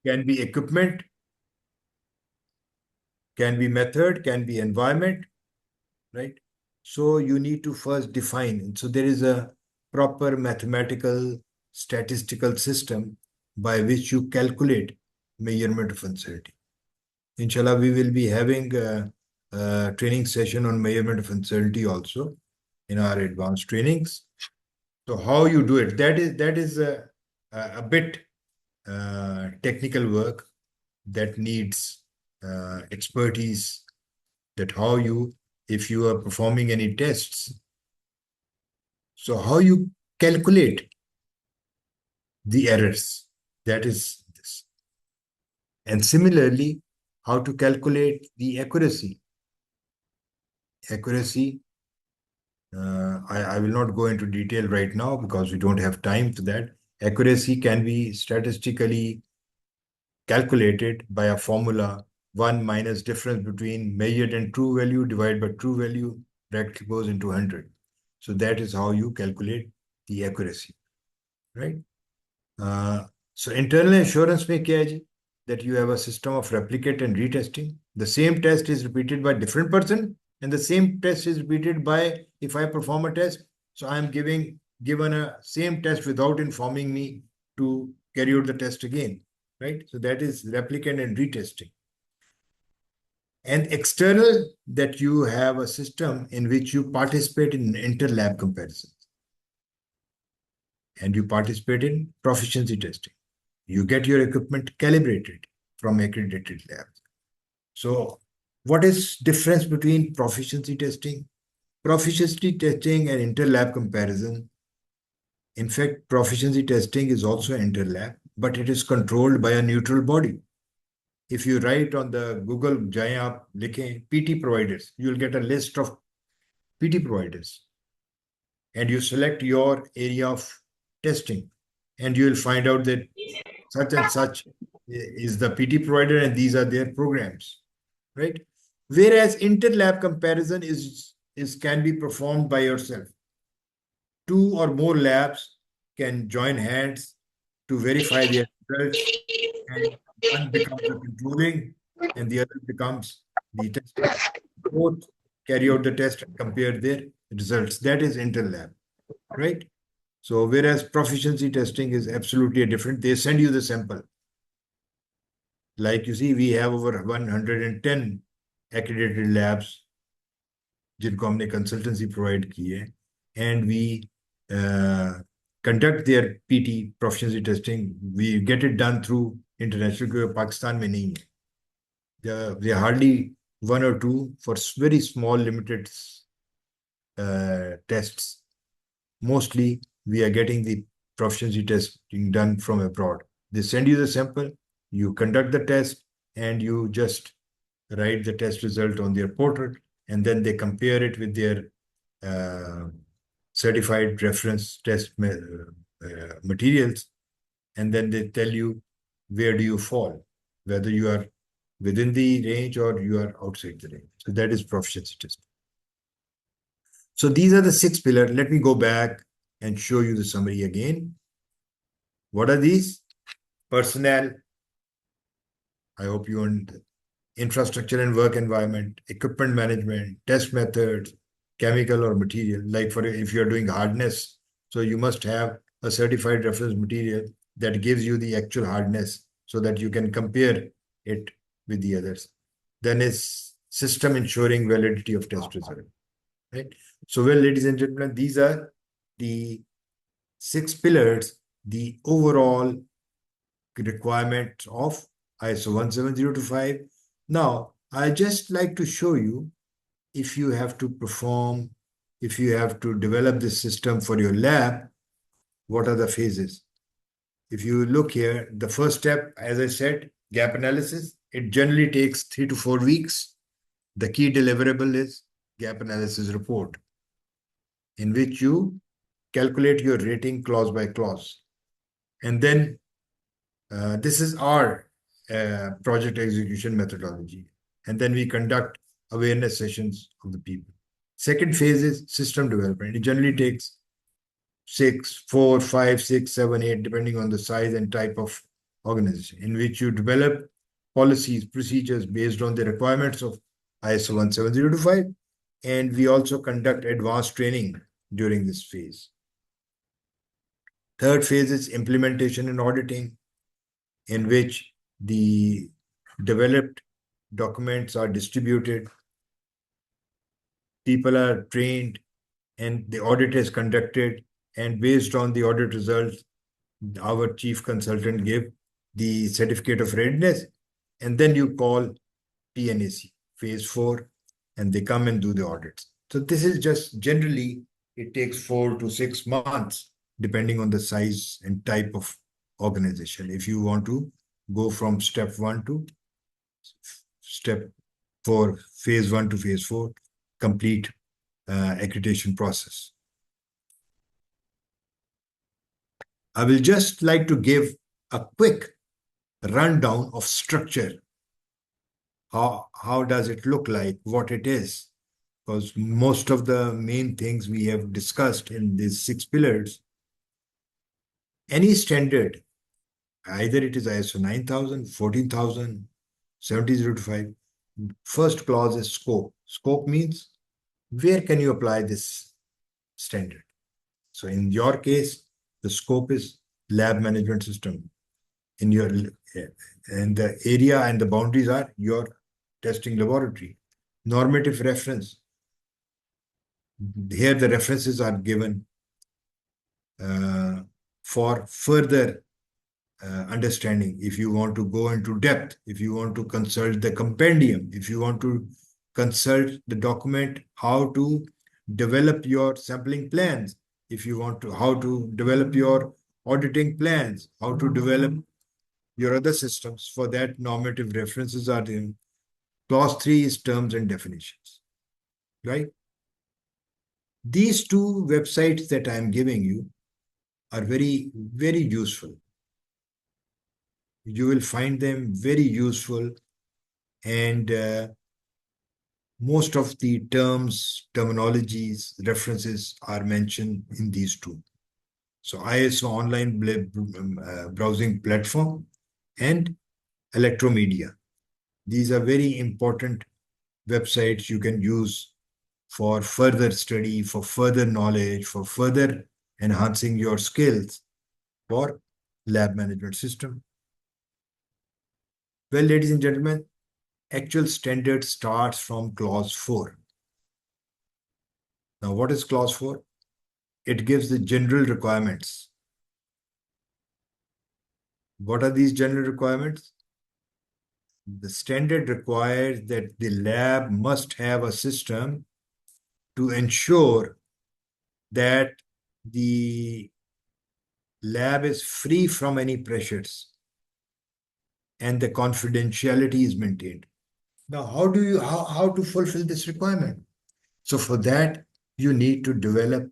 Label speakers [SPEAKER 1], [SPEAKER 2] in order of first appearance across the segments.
[SPEAKER 1] can be equipment, can be method, can be environment, right? So you need to first define. So there is a proper mathematical statistical system by which you calculate measurement of uncertainty. Inshallah, we will be having a training session on measurement of uncertainty also in our advanced trainings. So how you do it, that is a bit technical work that needs expertise, that how you, if you are performing any tests, so how you calculate the errors, that is this. And similarly, how to calculate the accuracy. I will not go into detail right now because we don't have time for that. Accuracy can be statistically calculated by a formula, 1 minus difference between measured and true value divided by true value, that goes into 100. So that is how you calculate the accuracy, right? So internal assurance mein kya hai ji? That you have a system of replicate and retesting. The same test is repeated by different person, and the same test is repeated by, if I perform a test, so I am given a same test without informing me to carry out the test again, right? So that is replicate and retesting. And external, that you have a system in which you participate in inter-lab comparisons. And you participate in proficiency testing. You get your equipment calibrated from accredited labs. So what is difference between proficiency testing? Proficiency testing and inter-lab comparison. In fact, proficiency testing is also inter-lab, but it is controlled by a neutral body. If you write on the Google, jaye aap likhe PT providers, you'll get a list of PT providers. And you select your area of testing, and you will find out that such and such is the PT provider and these are their programs, right? Whereas inter-lab comparison is can be performed by yourself. 2 or more labs can join hands to verify their results, and one becomes the controlling and the other becomes the testing. Both carry out the test and compare their results. That is inter-lab, right? So whereas proficiency testing is absolutely different, they send you the sample. Like you see, we have over 110 accredited labs जिनको हमने consultancy provide की है, and we conduct their PT proficiency testing. We get it done through international, क्योंकि पाकिस्तान में नहीं है. There are hardly 1 or 2 for very small limited tests. Mostly we are getting the proficiency testing done from abroad. They send you the sample, you conduct the test, and you just write the test result on their portal, and then they compare it with their certified reference test materials, and then they tell you where do you fall, whether you are within the range or you are outside the range. So that is proficiency testing. So these are the 6 pillars. Let me go back and show you the summary again. What are these? Personnel. I hope you understand. Infrastructure and work environment, equipment management, test methods, chemical or material. Like for if you're doing hardness, so you must have a certified reference material that gives you the actual hardness so that you can compare it with the others. Then is system ensuring validity of test result. Right? So, well, ladies and gentlemen, these are the 6 pillars, the overall requirements of ISO 17025. Now, I just like to show you, if you have to perform, if you have to develop this system for your lab, what are the phases? If you look here, the first step, as I said, gap analysis. It generally takes 3 to 4 weeks. The key deliverable is gap analysis report, in which you calculate your rating clause by clause. And then this is our project execution methodology. And then we conduct awareness sessions of the people. Second phase is system development. It generally takes 4, 5, 6, 7, 8, depending on the size and type of organization in which you develop policies, procedures based on the requirements of ISO 17025. And we also conduct advanced training during this phase. Third phase is implementation and auditing, in which the developed documents are distributed, people are trained, and the audit is conducted. And based on the audit results, our chief consultant give the certificate of readiness, and then you call PNAC, phase 4, and they come and do the audits. So this is just generally, it takes 4 to 6 months, depending on the size and type of organization. If you want to go from step 1 to step 4, phase 1 to phase 4, complete accreditation process. I will just like to give a quick rundown of structure. How does it look like, what it is? Because most of the main things we have discussed in these 6 pillars, any standard, either it is ISO 9000, 14000, 17025, first clause is scope. Scope means where can you apply this standard? So in your case, the scope is lab management system. In your, and the area and the boundaries are your testing laboratory. Normative reference. Here the references are given for further understanding. If you want to go into depth, if you want to consult the compendium, if you want to consult the document, how to develop your sampling plans, if you want to, how to develop your auditing plans, how to develop your other systems, for that normative references are in. Clause 3 is terms and definitions, right? These 2 websites that I'm giving you are very, very useful. You will find them very useful, and most of the terms, terminologies, references are mentioned in these 2. So ISO online browsing platform and Electromedia. These are very important websites you can use for further study, for further knowledge, for further enhancing your skills for lab management system. Well, ladies and gentlemen, actual standard starts from clause 4. Now, what is clause 4? It gives the general requirements. What are these general requirements? The standard requires that the lab must have a system to ensure that the lab is free from any pressures and the confidentiality is maintained. Now, how to fulfill this requirement? So for that, you need to develop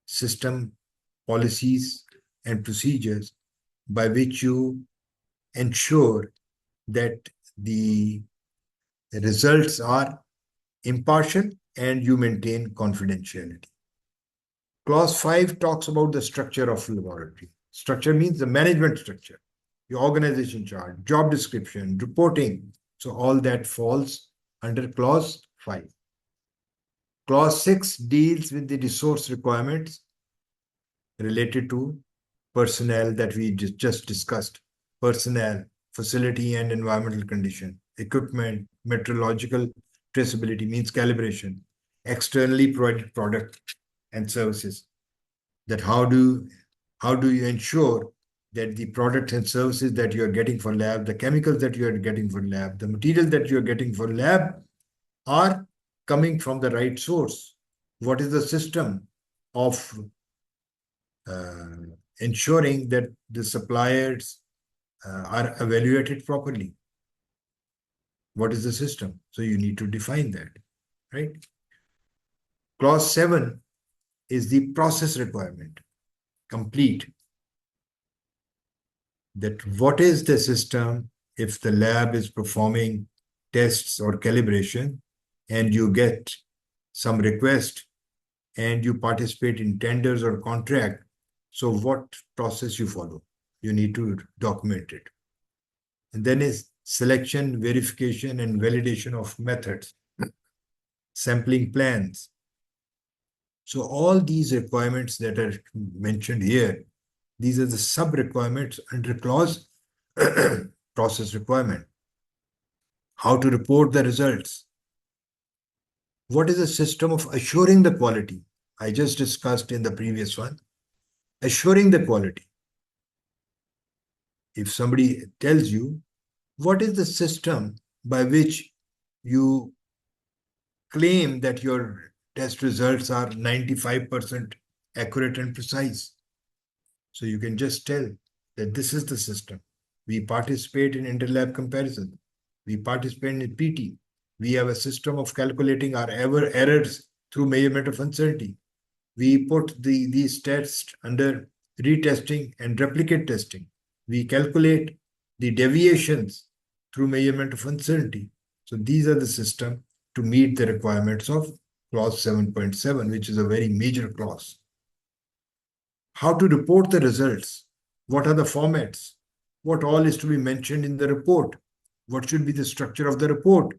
[SPEAKER 1] system policies and procedures by which you ensure that the results are impartial and you maintain confidentiality. Clause 5 talks about the structure of laboratory. Structure means the management structure, your organization chart, job description, reporting. So all that falls under clause 5. Clause 6 deals with the resource requirements related to personnel that we just discussed. Personnel, facility and environmental condition, equipment, metrological traceability means calibration, externally provided product and services. That how do you ensure that the products and services that you are getting for lab, the chemicals that you are getting for lab, the materials that you are getting for lab are coming from the right source? What is the system of ensuring that the suppliers are evaluated properly? What is the system? So you need to define that, right? Clause 7 is the process requirement. Complete. That what is the system if the lab is performing tests or calibration and you get some request and you participate in tenders or contract. So what process you follow? You need to document it. And then is selection, verification, and validation of methods, sampling plans. So all these requirements that are mentioned here, these are the sub-requirements under clause process requirement. How to report the results. What is the system of assuring the quality? I just discussed in the previous one. Assuring the quality. If somebody tells you, what is the system by which you claim that your test results are 95% accurate and precise? So you can just tell that this is the system. We participate in interlab comparison. We participate in PT. We have a system of calculating our errors through measurement of uncertainty. We put these tests under retesting and replicate testing. We calculate the deviations through measurement of uncertainty. So these are the system to meet the requirements of clause 7.7, which is a very major clause. How to report the results? What are the formats? What all is to be mentioned in the report? What should be the structure of the report?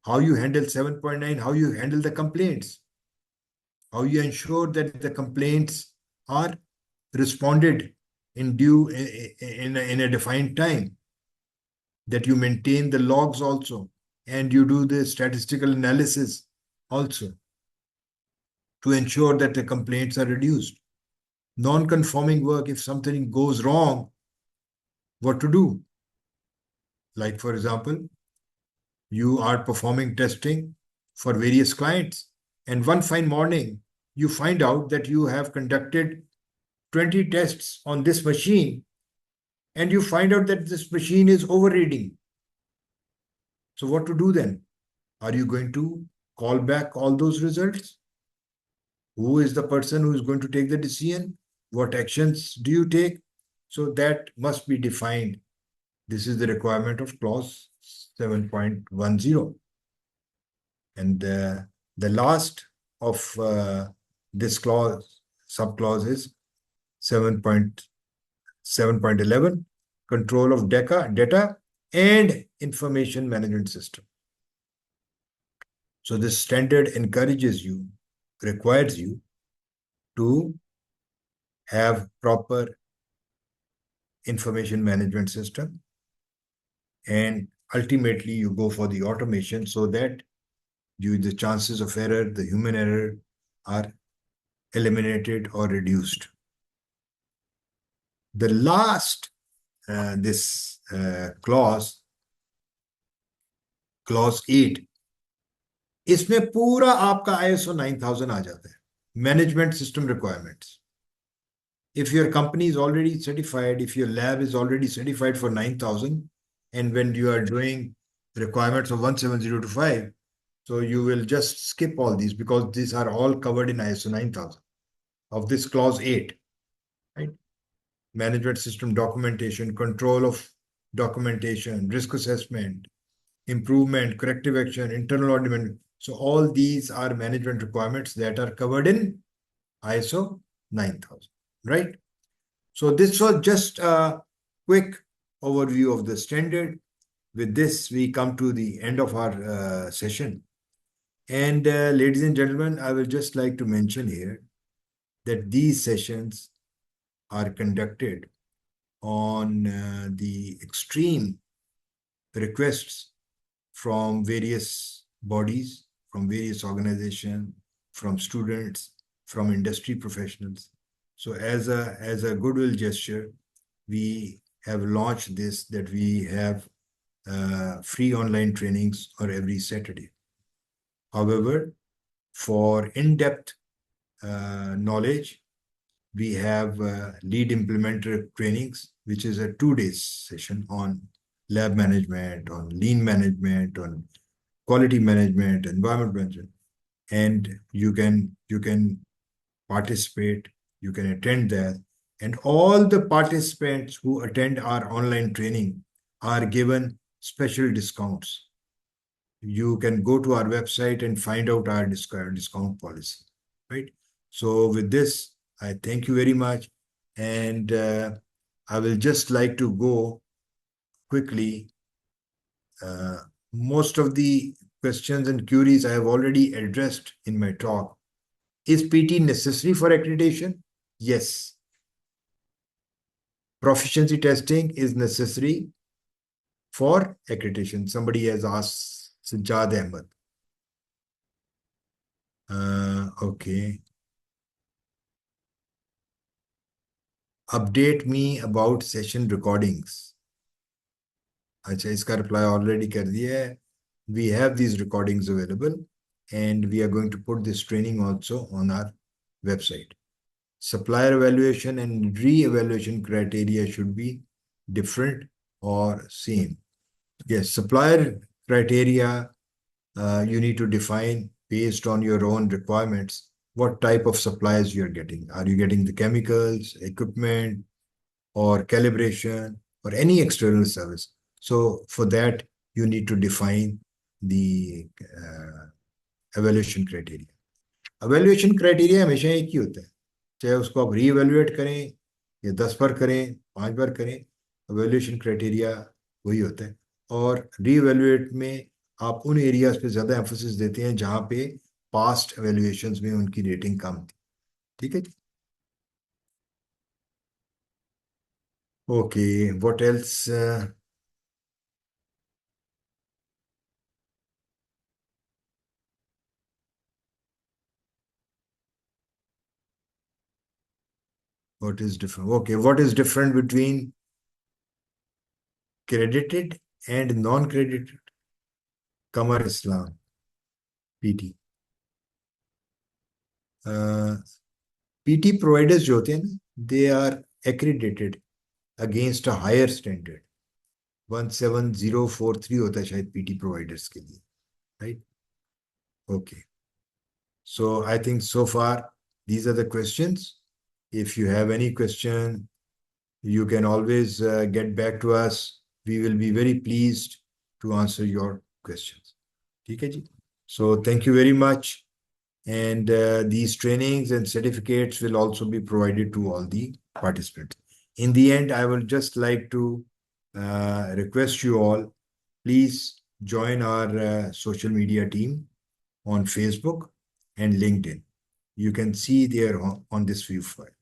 [SPEAKER 1] How you handle 7.9, how you handle the complaints? How you ensure that the complaints are responded in due in a defined time, that you maintain the logs also, and you do the statistical analysis also to ensure that the complaints are reduced. Non-conforming work, if something goes wrong, what to do? Like, for example, you are performing testing for various clients, and one fine morning, you find out that you have conducted 20 tests on this machine, and you find out that this machine is overreading. So what to do then? Are you going to call back all those results? Who is the person who is going to take the decision? What actions do you take? So that must be defined. This is the requirement of clause 7.10. And the last of this clause, subclause is 7.11, control of data and information management system. So this standard encourages you, requires you to have proper information management system, and ultimately you go for the automation so that the chances of error, the human error, are eliminated or reduced. The last clause 8, इसमें पूरा आपका ISO 9000 आ जाता है, management system requirements. If your company is already certified, if your lab is already certified for 9000, and when you are doing requirements of 17025, so you will just skip all these because these are all covered in ISO 9000 of this clause 8, right? Management system documentation, control of documentation, risk assessment, improvement, corrective action, internal audit. So all these are management requirements that are covered in ISO 9000, right? So this was just a quick overview of the standard. With this, we come to the end of our session. And ladies and gentlemen, I will just like to mention here that these sessions are conducted on the extreme requests from various bodies, from various organizations, from students, from industry professionals. So as a goodwill gesture, we have launched this, that we have free online trainings on every Saturday. However, for in-depth knowledge, we have lead implementer trainings, which is a 2-day session on lab management, on lean management, on quality management, environment management. And you can participate, you can attend that. And all the participants who attend our online training are given special discounts. You can go to our website and find out our discount policy, right? So with this, I thank you very much. And I will just like to go quickly. Most of the questions and queries I have already addressed in my talk. Is PT necessary for accreditation? Yes. Proficiency testing is necessary for accreditation. Somebody has asked, Sajjad Ahmed. Okay. Update me about session recordings. अच्छा, इसका reply already कर दिया है. We have these recordings available and we are going to put this training also on our website. Supplier evaluation and re-evaluation criteria should be different or same. Yes, supplier criteria, you need to define based on your own requirements what type of suppliers you're getting. Are you getting the chemicals, equipment, or calibration, or any external service? So for that, you need to define the evaluation criteria. Evaluation criteria हमेशा एक ही होता है, चाहे उसको आप री-evaluate करें या 10 बार करें, 5 बार करें, evaluation criteria वही होता है. और री-evaluate में आप उन एरियाज पे ज्यादा एम्फोसिस देते हैं जहां पे पास्ट evaluations में उनकी रेटिंग कम थी. ठीक है. Okay, what else? What is different? Okay, what is different between credited and non-credited? Kamar Islam, PT. PT providers जो होते हैं ना, they are accredited against a higher standard. 17043 होता है शायद PT providers के लिए, right? Okay. So I think so far these are the questions. If you have any question, you can always get back to us. We will be very pleased to answer your questions. ठीक है जी. So thank you very much. And these trainings and certificates will also be provided to all the participants. In the end, I would just like to request you all, please join our social media team on Facebook and LinkedIn. You can see there on this view file.